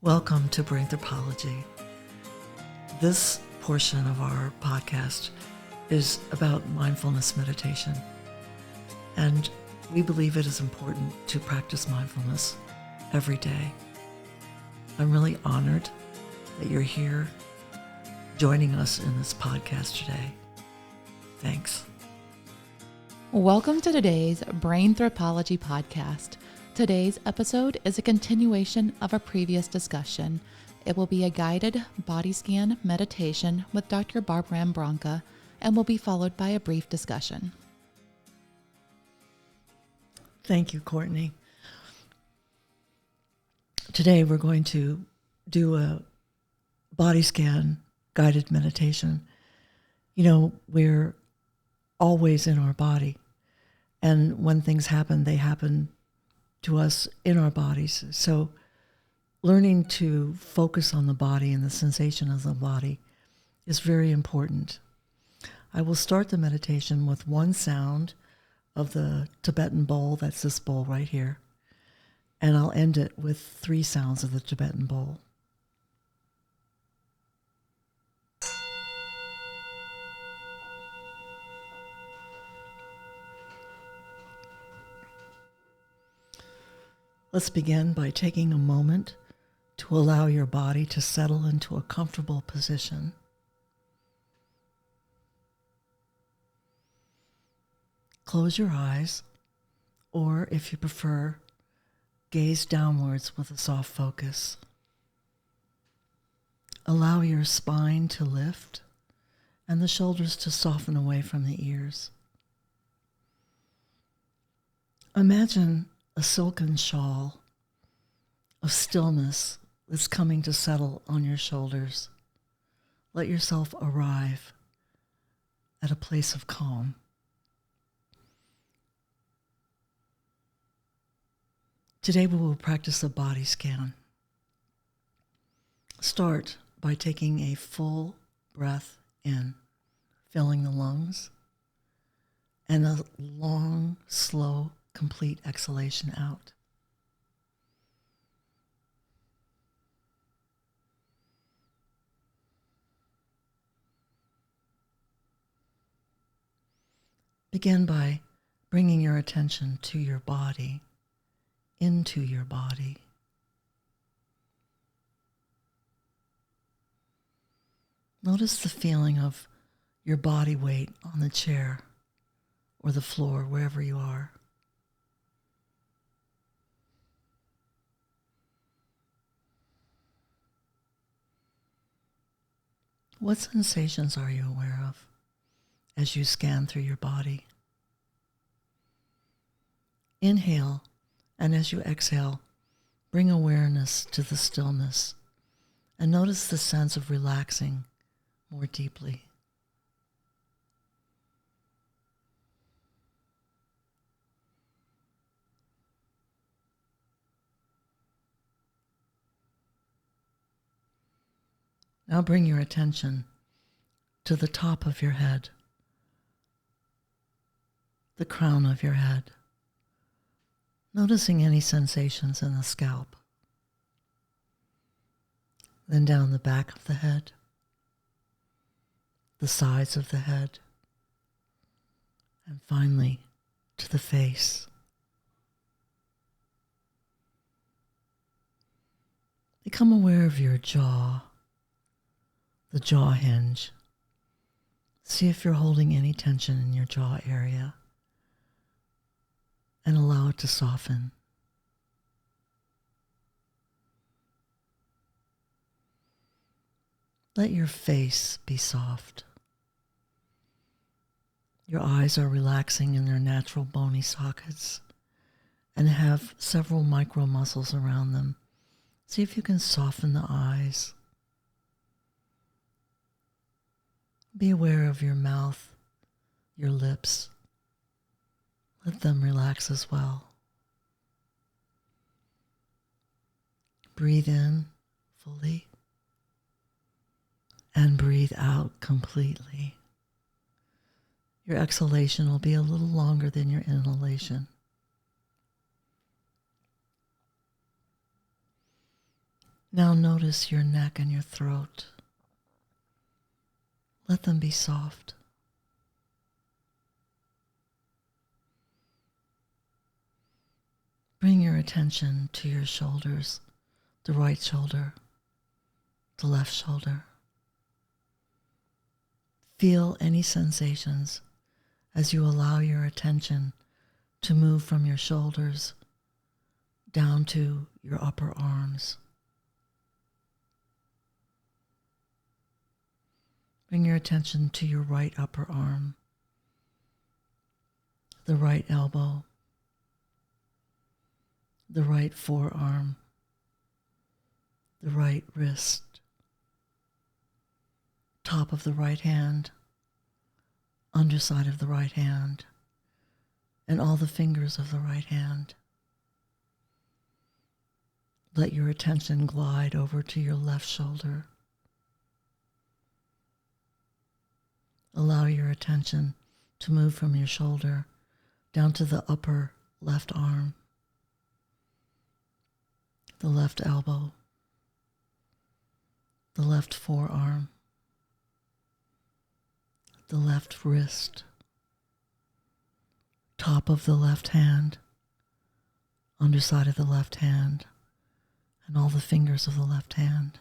Welcome to Brainthropology. This portion of our podcast is about mindfulness meditation, and we believe it is important to practice mindfulness every day. I'm really honored that you're here joining us in this podcast today. Thanks. Welcome to today's Brainthropology podcast. Today's episode is a continuation of a previous discussion. It will be a guided body scan meditation with Dr. Barbaranne and will be followed by a brief discussion. Thank you, Courtney. Today we're going to do a body scan guided meditation. You know, we're always in our body, and when things happen, they happen to us in our bodies. So learning to focus on the body and the sensation of the body is very important. I will start the meditation with one sound of the Tibetan bowl, that's this bowl right here, and I'll end it with 3 sounds of the Tibetan bowl. Let's begin by taking a moment to allow your body to settle into a comfortable position. Close your eyes, or if you prefer, gaze downwards with a soft focus. Allow your spine to lift and the shoulders to soften away from the ears. Imagine a silken shawl of stillness that's coming to settle on your shoulders. Let yourself arrive at a place of calm. Today we will practice a body scan. Start by taking a full breath in, filling the lungs, and a long, slow, complete exhalation out. Begin by bringing your attention to your body, into your body. Notice the feeling of your body weight on the chair or the floor, wherever you are. What sensations are you aware of as you scan through your body? Inhale, and as you exhale, bring awareness to the stillness and notice the sense of relaxing more deeply. Now bring your attention to the top of your head, the crown of your head, noticing any sensations in the scalp. Then down the back of the head, the sides of the head, and finally to the face. Become aware of your jaw, the jaw hinge. See if you're holding any tension in your jaw area and allow it to soften. Let your face be soft. Your eyes are relaxing in their natural bony sockets and have several micro muscles around them. See if you can soften the eyes. Be aware of your mouth, your lips. Let them relax as well. Breathe in fully and breathe out completely. Your exhalation will be a little longer than your inhalation. Now notice your neck and your throat. Let them be soft. Bring your attention to your shoulders, the right shoulder, the left shoulder. Feel any sensations as you allow your attention to move from your shoulders down to your upper arms. Bring your attention to your right upper arm, the right elbow, the right forearm, the right wrist, top of the right hand, underside of the right hand, and all the fingers of the right hand. Let your attention glide over to your left shoulder. Allow your attention to move from your shoulder down to the upper left arm, the left elbow, the left forearm, the left wrist, top of the left hand, underside of the left hand, and all the fingers of the left hand.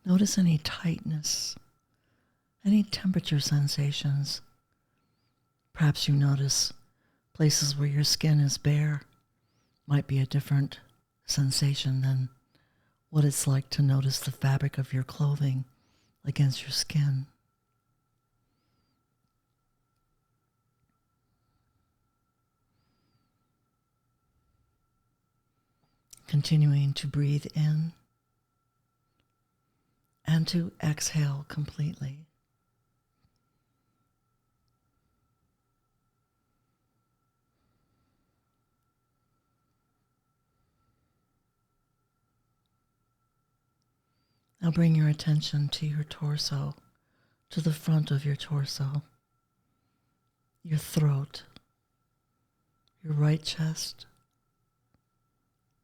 Notice any tightness, any temperature sensations. Perhaps you notice places where your skin is bare. Might be a different sensation than what it's like to notice the fabric of your clothing against your skin. Continuing to breathe in and to exhale completely. Now bring your attention to your torso, to the front of your torso, your throat, your right chest,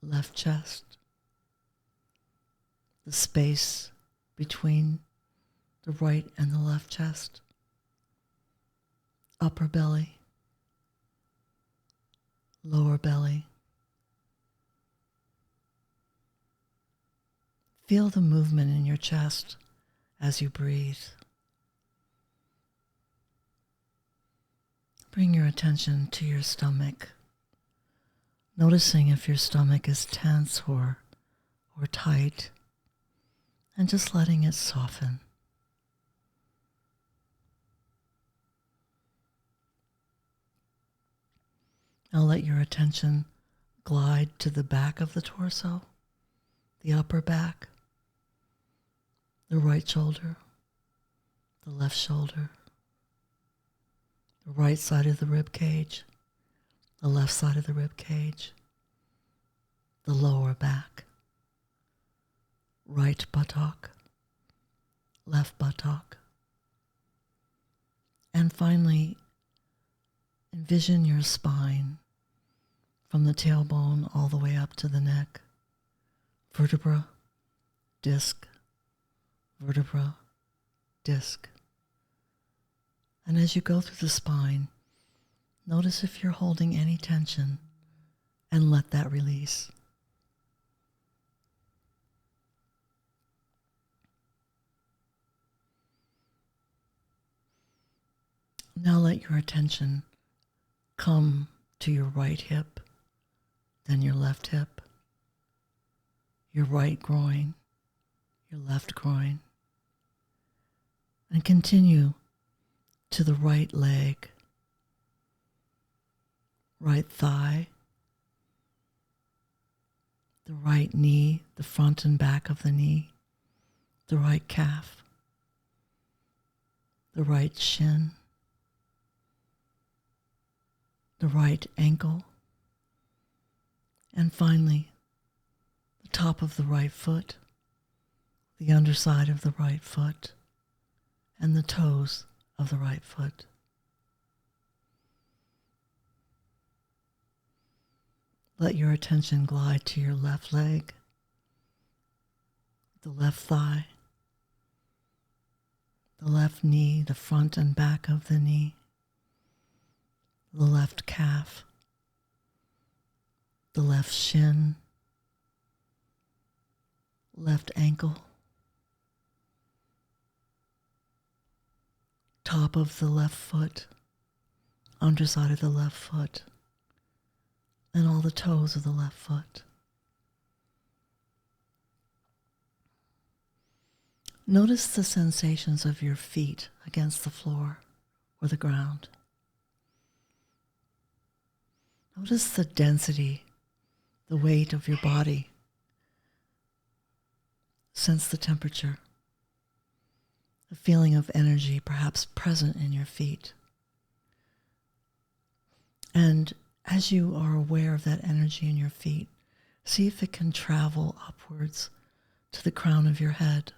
left chest, the space between the right and the left chest, upper belly, lower belly. Feel the movement in your chest as you breathe. Bring your attention to your stomach, noticing if your stomach is tense or tight, and just letting it soften. Now let your attention glide to the back of the torso, the upper back, the right shoulder, the left shoulder, the right side of the rib cage, the left side of the rib cage, the lower back, right buttock, left buttock, and finally envision your spine from the tailbone all the way up to the neck, vertebra, disc, vertebra, disc. And as you go through the spine, notice if you're holding any tension and let that release. Now let your attention come to your right hip, then your left hip, your right groin, your left groin, and continue to the right leg, right thigh, the right knee, the front and back of the knee, the right calf, the right shin, the right ankle, and finally, the top of the right foot, the underside of the right foot, and the toes of the right foot. Let your attention glide to your left leg, the left thigh, the left knee, the front and back of the knee, the left calf, the left shin, left ankle, top of the left foot, underside of the left foot, and all the toes of the left foot. Notice the sensations of your feet against the floor or the ground. Notice the density, the weight of your body. Sense the temperature, the feeling of energy perhaps present in your feet. And as you are aware of that energy in your feet, see if it can travel upwards to the crown of your head.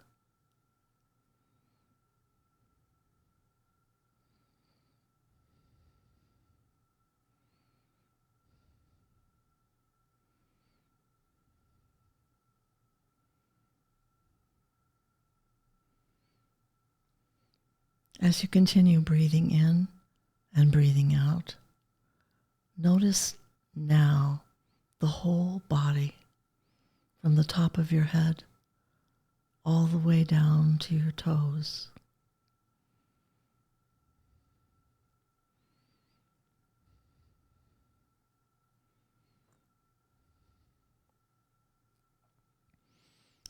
As you continue breathing in and breathing out, notice now the whole body from the top of your head all the way down to your toes.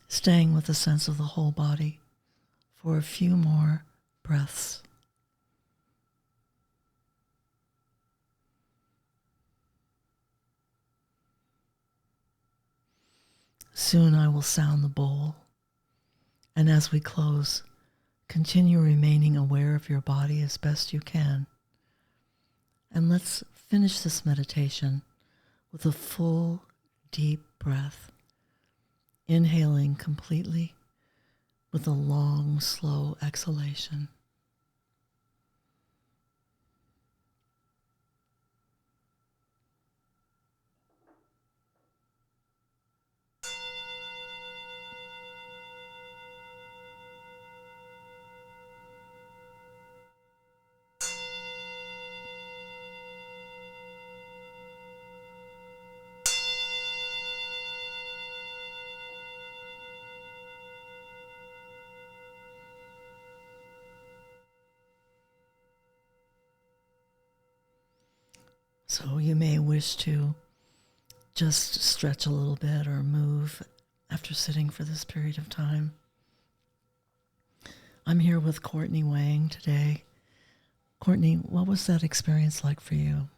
Staying with the sense of the whole body for a few more breaths. Soon I will sound the bowl, and as we close, continue remaining aware of your body as best you can. And let's finish this meditation with a full, deep breath, inhaling completely with a long, slow exhalation. So you may wish to just stretch a little bit or move after sitting for this period of time. I'm here with Courtney Wang today. Courtney, what was that experience like for you?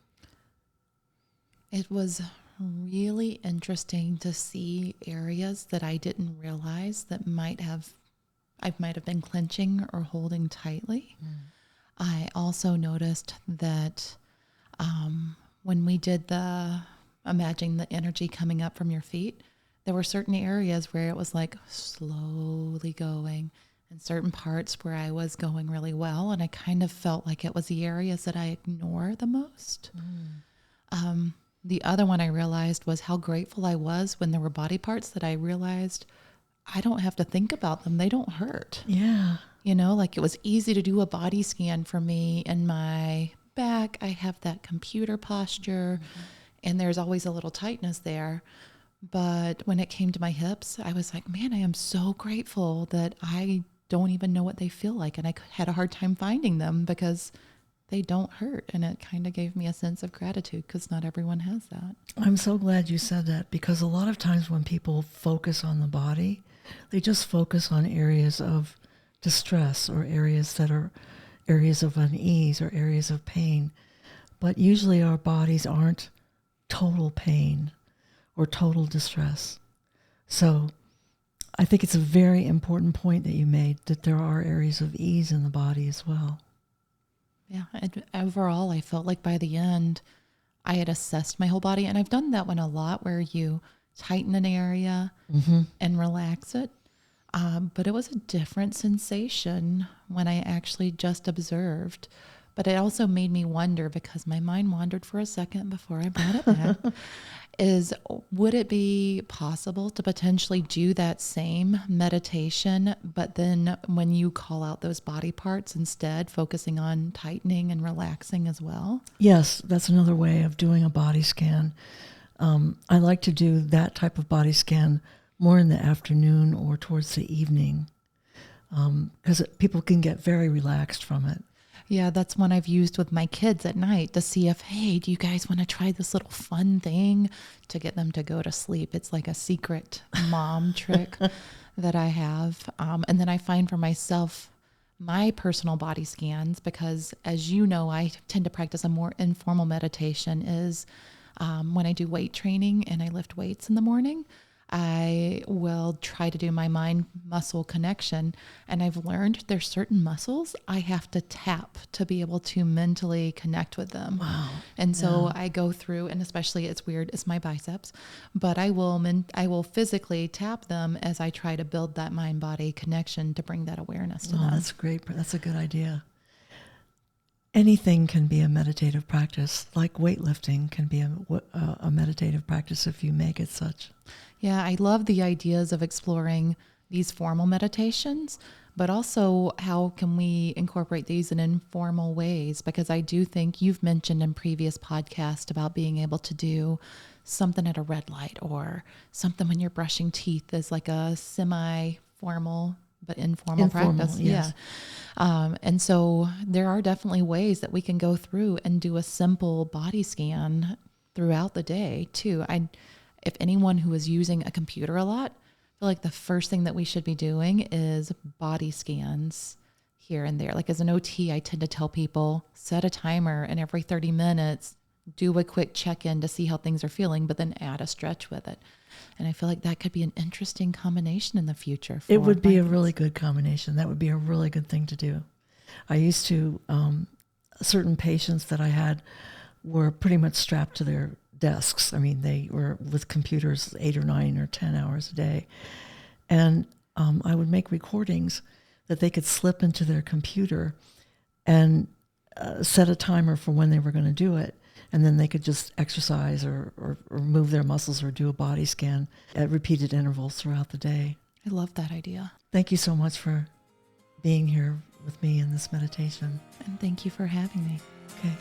It was really interesting to see areas that I didn't realize that I might have been clenching or holding tightly. I also noticed that when we did imagine the energy coming up from your feet, there were certain areas where it was like slowly going and certain parts where I was going really well. And I kind of felt like it was the areas that I ignore the most. The other one I realized was how grateful I was when there were body parts that I realized I don't have to think about them. They don't hurt. Yeah. You know, like it was easy to do a body scan for me in my back. I have that computer posture and there's always a little tightness there. But when it came to my hips, I was like, man, I am so grateful that I don't even know what they feel like. And I had a hard time finding them because they don't hurt. And it kind of gave me a sense of gratitude because not everyone has that. I'm so glad you said that, because a lot of times when people focus on the body, they just focus on areas of distress or areas that are areas of unease or areas of pain. But usually our bodies aren't total pain or total distress. So I think it's a very important point that you made, that there are areas of ease in the body as well. Yeah. And overall, I felt like by the end, I had assessed my whole body. And I've done that one a lot where you tighten an area and relax it. But it was a different sensation when I actually just observed. But it also made me wonder, because my mind wandered for a second before I brought it back, would it be possible to potentially do that same meditation, but then when you call out those body parts instead, focusing on tightening and relaxing as well? Yes, that's another way of doing a body scan. I like to do that type of body scan more in the afternoon or towards the evening, because people can get very relaxed from it. Yeah, that's one I've used with my kids at night to see if, hey, do you guys want to try this little fun thing to get them to go to sleep? It's like a secret mom trick that I have. And then I find for myself my personal body scans, because as you know, I tend to practice a more informal meditation, is when I do weight training and I lift weights in the morning. I will try to do my mind muscle connection. And I've learned there's certain muscles I have to tap to be able to mentally connect with them. Wow. And so I go through, and especially it's weird, it's my biceps, but I will physically tap them as I try to build that mind body connection to bring that awareness to them. That's great. That's a good idea. Anything can be a meditative practice, like weightlifting can be a meditative practice if you make it such. Yeah, I love the ideas of exploring these formal meditations, but also how can we incorporate these in informal ways? Because I do think you've mentioned in previous podcasts about being able to do something at a red light, or something when you're brushing teeth as like a semi-formal but informal practice. Yes. Yeah. And so there are definitely ways that we can go through and do a simple body scan throughout the day too. If anyone who is using a computer a lot, I feel like the first thing that we should be doing is body scans here and there. Like as an OT, I tend to tell people, set a timer, and every 30 minutes, do a quick check-in to see how things are feeling, but then add a stretch with it. And I feel like that could be an interesting combination in the future. It would be a really good combination. That would be a really good thing to do. I used to, certain patients that I had were pretty much strapped to their desks. I mean, they were with computers 8 or 9 or 10 hours a day. And I would make recordings that they could slip into their computer and set a timer for when they were going to do it. And then they could just exercise or move their muscles or do a body scan at repeated intervals throughout the day. I love that idea. Thank you so much for being here with me in this meditation. And thank you for having me. Okay.